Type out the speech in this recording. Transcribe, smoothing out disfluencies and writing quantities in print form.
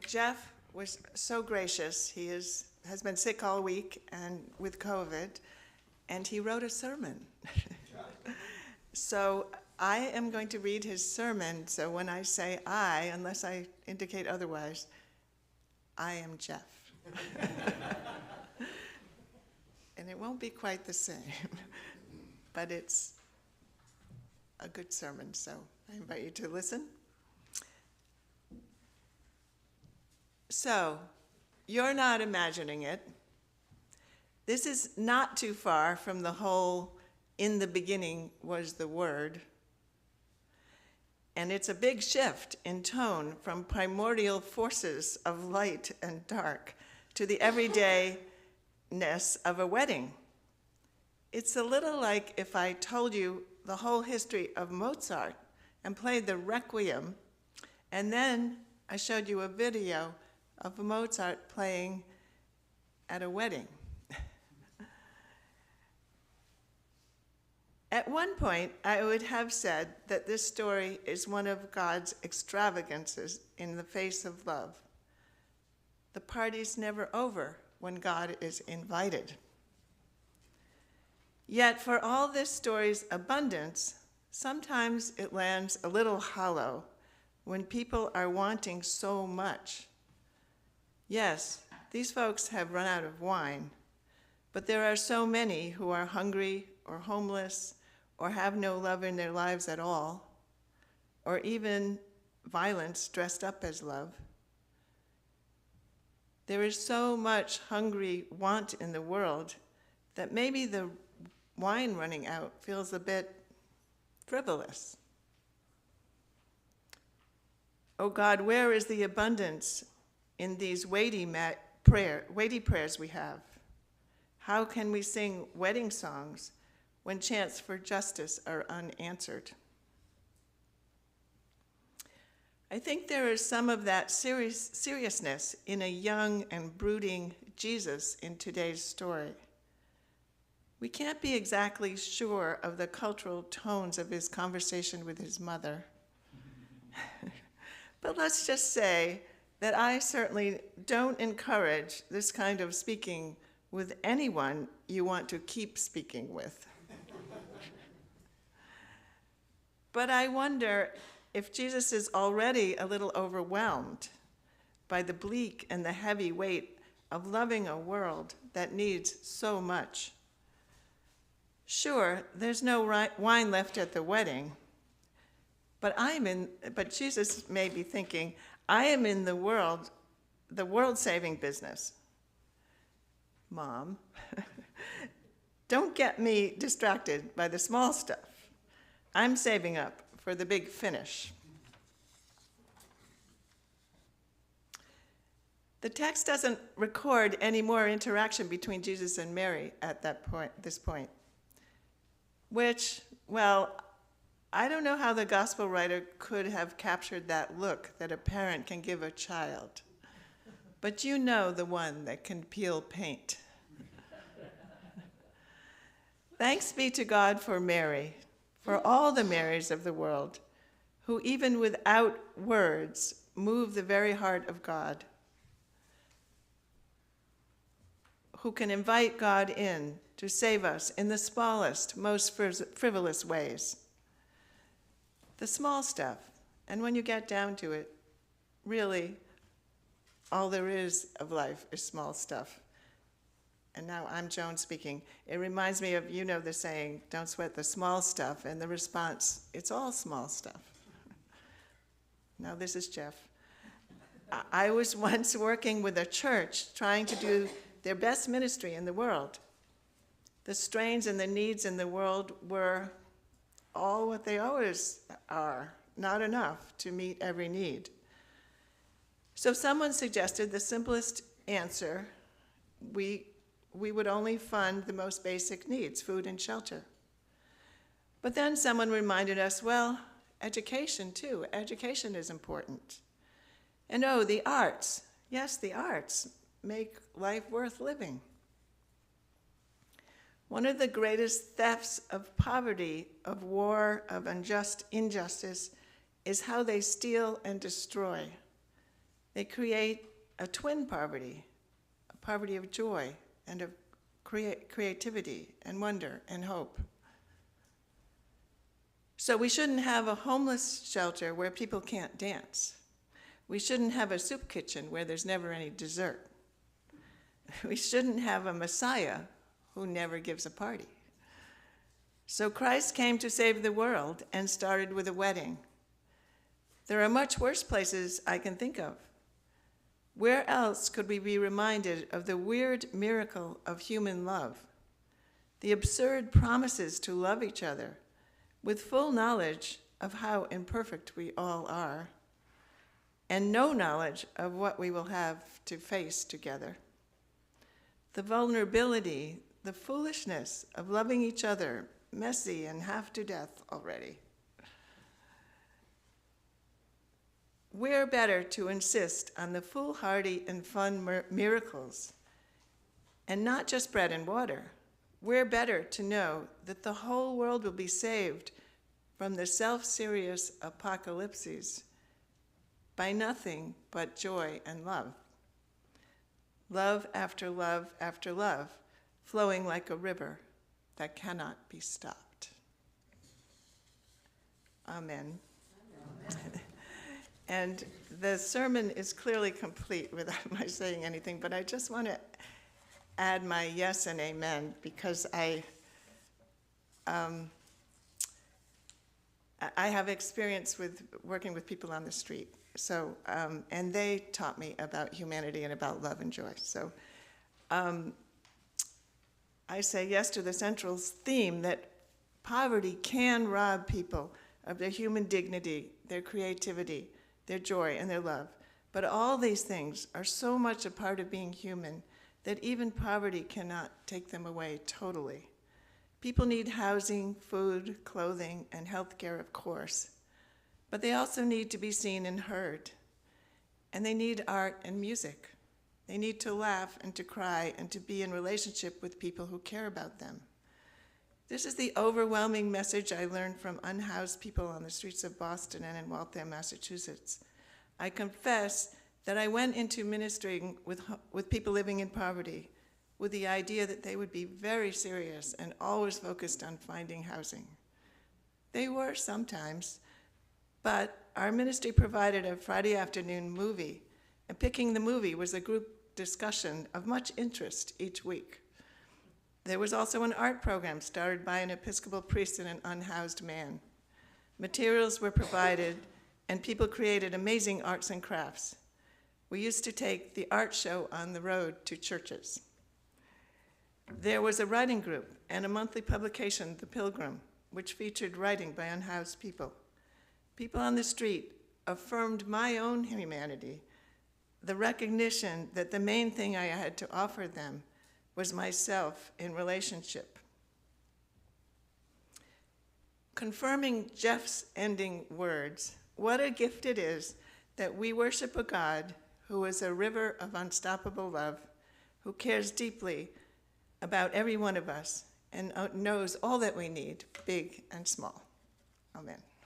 Geoff was so gracious. He has been sick all week and with COVID, and he wrote a sermon. So I am going to read his sermon. So when I say I, unless I indicate otherwise, I am Geoff. And it won't be quite the same, but it's a good sermon, so I invite you to listen. So, you're not imagining it. This is not too far from the whole "in the beginning was the Word." And it's a big shift in tone from primordial forces of light and dark to the everydayness of a wedding. It's a little like if I told you the whole history of Mozart and played the Requiem, and then I showed you a video of Mozart playing at a wedding. At one point, I would have said that this story is one of God's extravagances in the face of love. The party's never over when God is invited. Yet for all this story's abundance, sometimes it lands a little hollow when people are wanting so much. Yes, these folks have run out of wine, but there are so many who are hungry or homeless or have no love in their lives at all, or even violence dressed up as love. There is so much hungry want in the world that maybe the wine running out feels a bit frivolous. Oh God, where is the abundance in these weighty prayers we have? How can we sing wedding songs when chants for justice are unanswered? I think there is some of that seriousness in a young and brooding Jesus in today's story. We can't be exactly sure of the cultural tones of his conversation with his mother. But let's just say that I certainly don't encourage this kind of speaking with anyone you want to keep speaking with. But I wonder if Jesus is already a little overwhelmed by the bleak and the heavy weight of loving a world that needs so much. Sure, there's no wine left at the wedding, but Jesus may be thinking, I am in the world-saving business. Mom, don't get me distracted by the small stuff. I'm saving up for the big finish. The text doesn't record any more interaction between Jesus and Mary at this point, which, well, I don't know how the gospel writer could have captured that look that a parent can give a child, but you know the one that can peel paint. Thanks be to God for Mary, for all the Marys of the world, who even without words move the very heart of God, who can invite God in to save us in the smallest, most frivolous ways. The small stuff, and when you get down to it, really, all there is of life is small stuff. And now I'm Joan speaking. It reminds me of, you know the saying, don't sweat the small stuff, and the response, it's all small stuff. Now this is Geoff. I was once working with a church trying to do their best ministry in the world. The strains and the needs in the world were all what they always are, not enough to meet every need. So someone suggested the simplest answer, we would only fund the most basic needs, food and shelter. But then someone reminded us, well, education too. Education is important. And oh, the arts. Yes, the arts make life worth living. One of the greatest thefts of poverty, of war, of injustice, is how they steal and destroy. They create a twin poverty, a poverty of joy and of creativity and wonder and hope. So we shouldn't have a homeless shelter where people can't dance. We shouldn't have a soup kitchen where there's never any dessert. We shouldn't have a Messiah who never gives a party. So Christ came to save the world and started with a wedding. There are much worse places I can think of. Where else could we be reminded of the weird miracle of human love, the absurd promises to love each other, with full knowledge of how imperfect we all are, and no knowledge of what we will have to face together? The vulnerability, the foolishness of loving each other, messy and half to death already. We're better to insist on the foolhardy and fun miracles, and not just bread and water. We're better to know that the whole world will be saved from the self-serious apocalypses by nothing but joy and love. Love after love after love, flowing like a river that cannot be stopped. Amen. Amen. And the sermon is clearly complete without my saying anything, but I just want to add my yes and amen, because I have experience with working with people on the street. So, and they taught me about humanity and about love and joy. So I say yes to the central theme that poverty can rob people of their human dignity, their creativity, their joy, and their love. But all these things are so much a part of being human that even poverty cannot take them away totally. People need housing, food, clothing, and health care, of course. But they also need to be seen and heard. And they need art and music. They need to laugh and to cry and to be in relationship with people who care about them. This is the overwhelming message I learned from unhoused people on the streets of Boston and in Waltham, Massachusetts. I confess that I went into ministering with people living in poverty with the idea that they would be very serious and always focused on finding housing. They were sometimes, but our ministry provided a Friday afternoon movie, and picking the movie was a group discussion of much interest each week. There was also an art program started by an Episcopal priest and an unhoused man. Materials were provided, and people created amazing arts and crafts. We used to take the art show on the road to churches. There was a writing group and a monthly publication, The Pilgrim, which featured writing by unhoused people. People on the street affirmed my own humanity, the recognition that the main thing I had to offer them was myself in relationship. Confirming Geoff's ending words, what a gift it is that we worship a God who is a river of unstoppable love, who cares deeply about every one of us and knows all that we need, big and small. Amen.